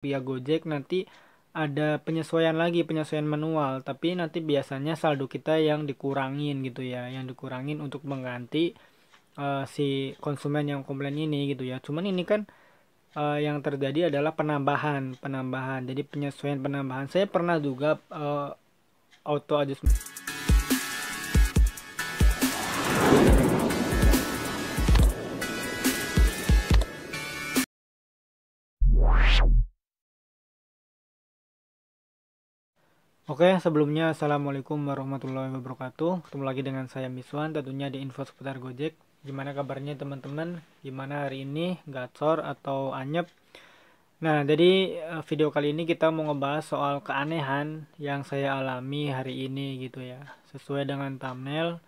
via Gojek nanti ada penyesuaian lagi, penyesuaian manual, tapi nanti biasanya saldo kita yang dikurangin gitu ya, yang dikurangin untuk mengganti si konsumen yang komplain ini gitu ya. Cuman ini kan yang terjadi adalah penambahan, penambahan. Jadi penyesuaian penambahan. Saya pernah juga auto adjustment. Oke, sebelumnya Assalamualaikum warahmatullahi wabarakatuh. Ketemu lagi dengan saya Miswan, tentunya di info seputar Gojek. Gimana kabarnya teman-teman? Gimana hari ini? Gacor atau anyep? Nah, jadi video kali ini kita mau ngebahas soal keanehan yang saya alami hari ini gitu ya. Sesuai dengan thumbnail,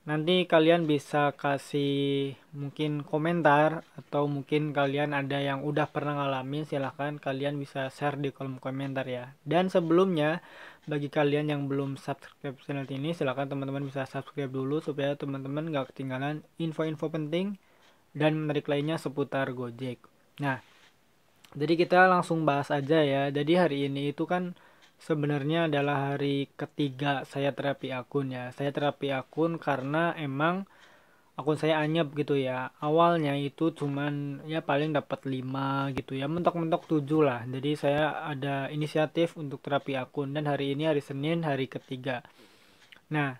nanti kalian bisa kasih mungkin komentar atau mungkin kalian ada yang udah pernah ngalamin, silahkan kalian bisa share di kolom komentar ya. Dan sebelumnya, bagi kalian yang belum subscribe channel ini, silahkan teman-teman bisa subscribe dulu supaya teman-teman gak ketinggalan info-info penting dan menarik lainnya seputar Gojek. Nah, jadi kita langsung bahas aja ya. Jadi hari ini itu kan sebenarnya adalah hari ketiga saya terapi akun ya. Saya terapi akun karena emang akun saya anyep gitu ya. Awalnya itu cuman ya paling dapat 5 gitu ya. Mentok-mentok 7 lah. Jadi saya ada inisiatif untuk terapi akun dan hari ini hari Senin hari ketiga. Nah,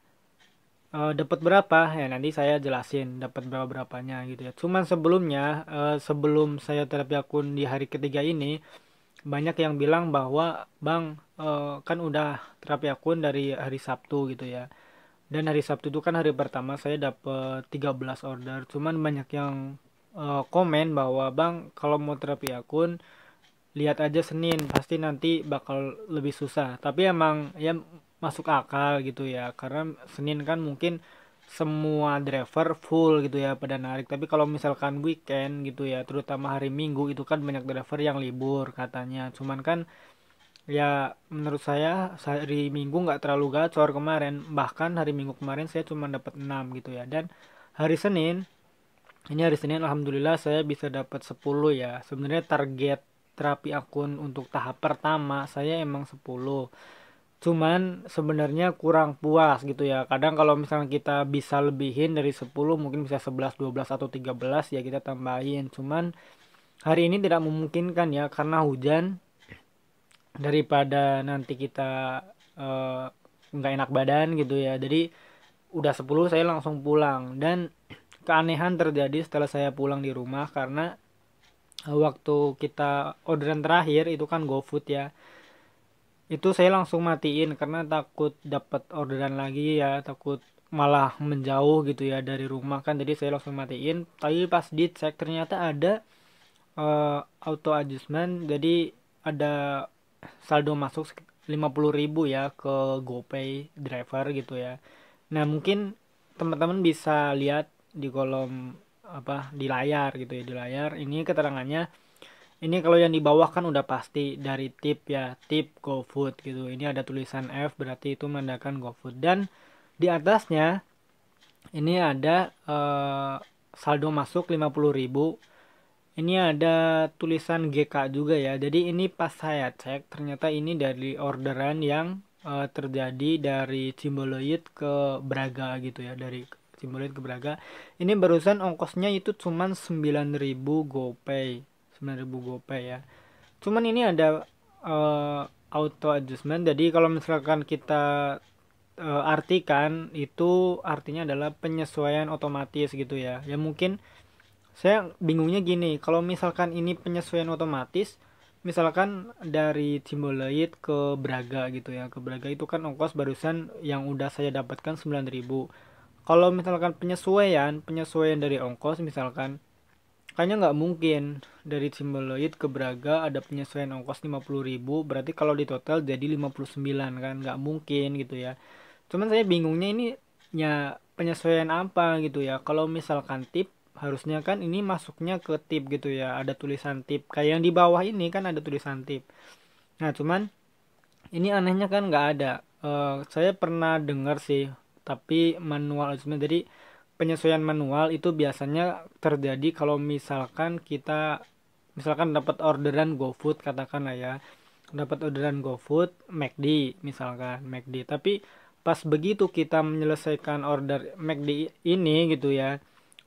dapat berapa ya nanti saya jelasin dapat berapa berapanya gitu ya. Cuman sebelumnya sebelum saya terapi akun di hari ketiga ini banyak yang bilang bahwa bang kan udah terapi akun dari hari Sabtu gitu ya, dan hari Sabtu itu kan hari pertama saya dapet 13 order. Cuman banyak yang komen bahwa bang kalau mau terapi akun lihat aja Senin, pasti nanti bakal lebih susah. Tapi emang ya masuk akal gitu ya, karena Senin kan mungkin semua driver full gitu ya pada narik. Tapi kalau misalkan weekend gitu ya, terutama hari Minggu itu kan banyak driver yang libur katanya. Cuman kan ya menurut saya hari Minggu nggak terlalu gacor kemarin. Bahkan hari Minggu kemarin saya cuma dapat 6 gitu ya. Dan hari Senin, ini hari Senin alhamdulillah saya bisa dapat 10 ya. Sebenarnya target terapi akun untuk tahap pertama saya emang 10. Cuman sebenarnya kurang puas gitu ya. Kadang kalau misalnya kita bisa lebihin dari 10 mungkin bisa 11, 12 atau 13 ya kita tambahin. Cuman hari ini tidak memungkinkan ya karena hujan, daripada nanti kita eh, nggak enak badan gitu ya. Jadi udah 10 saya langsung pulang, dan keanehan terjadi setelah saya pulang di rumah karena waktu kita orderan terakhir itu kan GoFood ya, itu saya langsung matiin karena takut dapat orderan lagi ya, takut malah menjauh gitu ya dari rumah kan. Jadi saya langsung matiin, tapi pas dicek ternyata ada auto adjustment. Jadi ada saldo masuk 50.000 ya ke GoPay driver gitu ya. Nah, mungkin teman-teman bisa lihat di kolom apa di layar gitu ya, di layar ini keterangannya. Ini kalau yang di bawah kan udah pasti dari tip ya, tip GoFood gitu. Ini ada tulisan F, berarti itu menandakan GoFood. Dan di atasnya ini ada saldo masuk 50.000. Ini ada tulisan GK juga ya. Jadi ini pas saya cek ternyata ini dari orderan yang terjadi dari Cimboloid ke Braga gitu ya, dari Cimboloid ke Braga. Ini barusan ongkosnya itu cuman 9.000 GoPay. 9.000 GoPay ya. Cuman ini ada eh, auto adjustment. Jadi kalau misalkan kita artikan itu artinya adalah penyesuaian otomatis gitu ya. Ya mungkin saya bingungnya gini, kalau misalkan ini penyesuaian otomatis, misalkan dari Cimboloid ke Braga gitu ya, ke Braga itu kan ongkos barusan yang udah saya dapatkan 9.000. Kalau misalkan penyesuaian dari ongkos misalkan, kayaknya nggak mungkin dari Cimboloid ke Braga ada penyesuaian ongkos 50.000, berarti kalau di total jadi 59 kan, nggak mungkin gitu ya. Cuman saya bingungnya ini ya penyesuaian apa gitu ya. Kalau misalkan tip, harusnya kan ini masuknya ke tip gitu ya. Ada tulisan tip. Kayak yang di bawah ini kan ada tulisan tip. Nah, cuman ini anehnya kan nggak ada. Saya pernah dengar sih, tapi manual adjustment. Jadi penyesuaian manual itu biasanya terjadi kalau misalkan kita misalkan dapat orderan GoFood katakanlah ya, dapat orderan GoFood McD misalkan McD, tapi pas begitu kita menyelesaikan order McD ini gitu ya,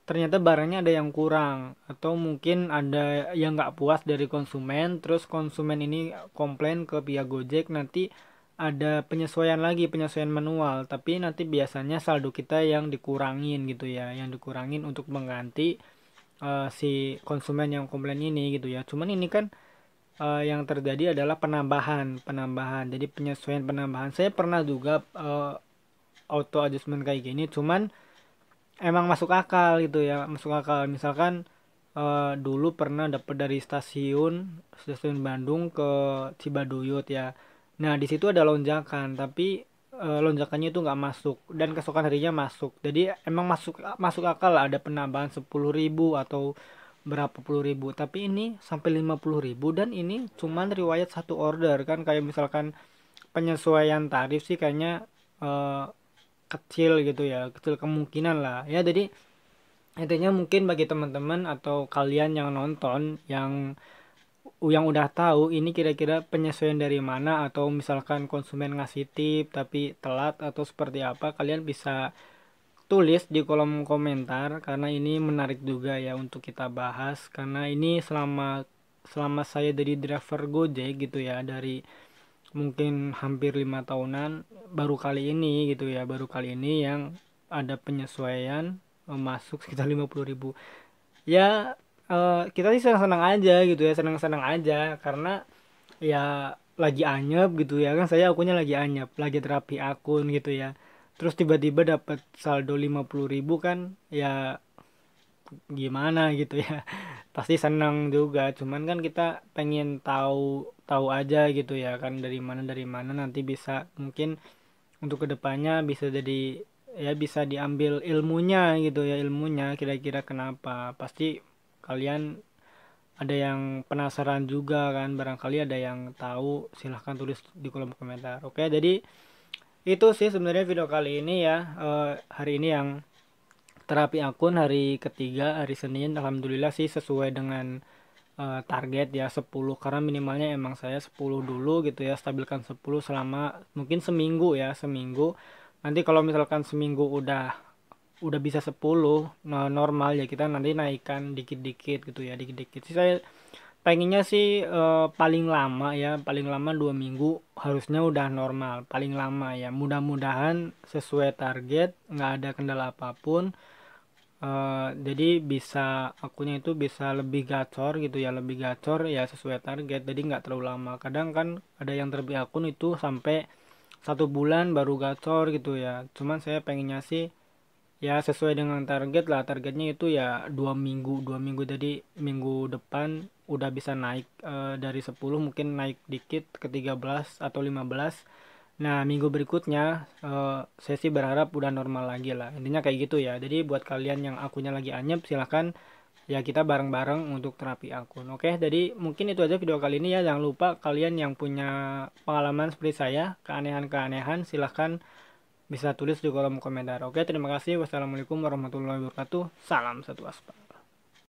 ternyata barangnya ada yang kurang atau mungkin ada yang nggak puas dari konsumen, terus konsumen ini komplain ke pihak Gojek, nanti ada penyesuaian lagi, penyesuaian manual, tapi nanti biasanya saldo kita yang dikurangin gitu ya, yang dikurangin untuk mengganti si konsumen yang komplain ini gitu ya. Cuman ini kan yang terjadi adalah penambahan, jadi penyesuaian penambahan. Saya pernah juga auto adjustment kayak gini, cuman emang masuk akal gitu ya, masuk akal. Misalkan dulu pernah dapat dari stasiun Bandung ke Cibaduyut ya. Nah di situ ada lonjakan, tapi lonjakannya itu nggak masuk dan keesokan harinya masuk. Jadi emang masuk masuk akal lah, ada penambahan 10.000 atau berapa puluh ribu, tapi ini sampai 50.000 dan ini cuman riwayat satu order kan. Kayak misalkan penyesuaian tarif sih kayaknya eh, kecil gitu ya, kecil kemungkinan lah ya. Jadi intinya mungkin bagi teman-teman atau kalian yang nonton yang udah tahu ini kira-kira penyesuaian dari mana, atau misalkan konsumen ngasih tip tapi telat atau seperti apa, kalian bisa tulis di kolom komentar karena ini menarik juga ya untuk kita bahas. Karena ini selama selama saya jadi driver Gojek gitu ya, dari mungkin hampir 5 tahunan, baru kali ini gitu ya, baru kali ini yang ada penyesuaian masuk sekitar 50.000 ya. Kita sih senang-senang aja gitu ya, senang-senang aja karena ya lagi anyep gitu ya kan, saya akunnya lagi anyep, lagi terapi akun gitu ya, terus tiba-tiba dapat saldo 50.000 kan ya, gimana gitu ya. Pasti senang juga, cuman kan kita pengen tahu tahu aja gitu ya kan, dari mana nanti bisa mungkin untuk kedepannya bisa jadi ya, bisa diambil ilmunya gitu ya, ilmunya kira-kira kenapa. Pasti kalian ada yang penasaran juga kan, barangkali ada yang tahu, silahkan tulis di kolom komentar. Oke, jadi itu sih sebenarnya video kali ini ya. Hari ini yang terapi akun hari ketiga, hari Senin, alhamdulillah sih sesuai dengan target ya 10, karena minimalnya emang saya 10 dulu gitu ya, stabilkan 10 selama mungkin seminggu ya, seminggu. Nanti kalau misalkan seminggu udah bisa 10 nah normal ya, kita nanti naikkan dikit-dikit gitu ya, dikit-dikit sih. Saya pengennya sih paling lama ya, paling lama 2 minggu harusnya udah normal, paling lama ya. Mudah-mudahan sesuai target, nggak ada kendala apapun. Jadi bisa akunnya itu bisa lebih gacor gitu ya, lebih gacor ya sesuai target, jadi nggak terlalu lama. Kadang kan ada yang terlebih akun itu sampai 1 bulan baru gacor gitu ya, cuman saya pengennya sih ya sesuai dengan target lah. Targetnya itu ya 2 minggu, jadi minggu depan udah bisa naik, dari 10 mungkin naik dikit ke 13 atau 15. Nah minggu berikutnya saya sih berharap udah normal lagi lah, intinya kayak gitu ya. Jadi buat kalian yang akunnya lagi anyep, silahkan ya kita bareng-bareng untuk terapi akun. Oke, jadi mungkin itu aja video kali ini ya. Jangan lupa kalian yang punya pengalaman seperti saya, keanehan-keanehan, silahkan bisa tulis di kolom komentar. Oke, terima kasih. Wassalamualaikum warahmatullahi wabarakatuh. Salam satu aspal.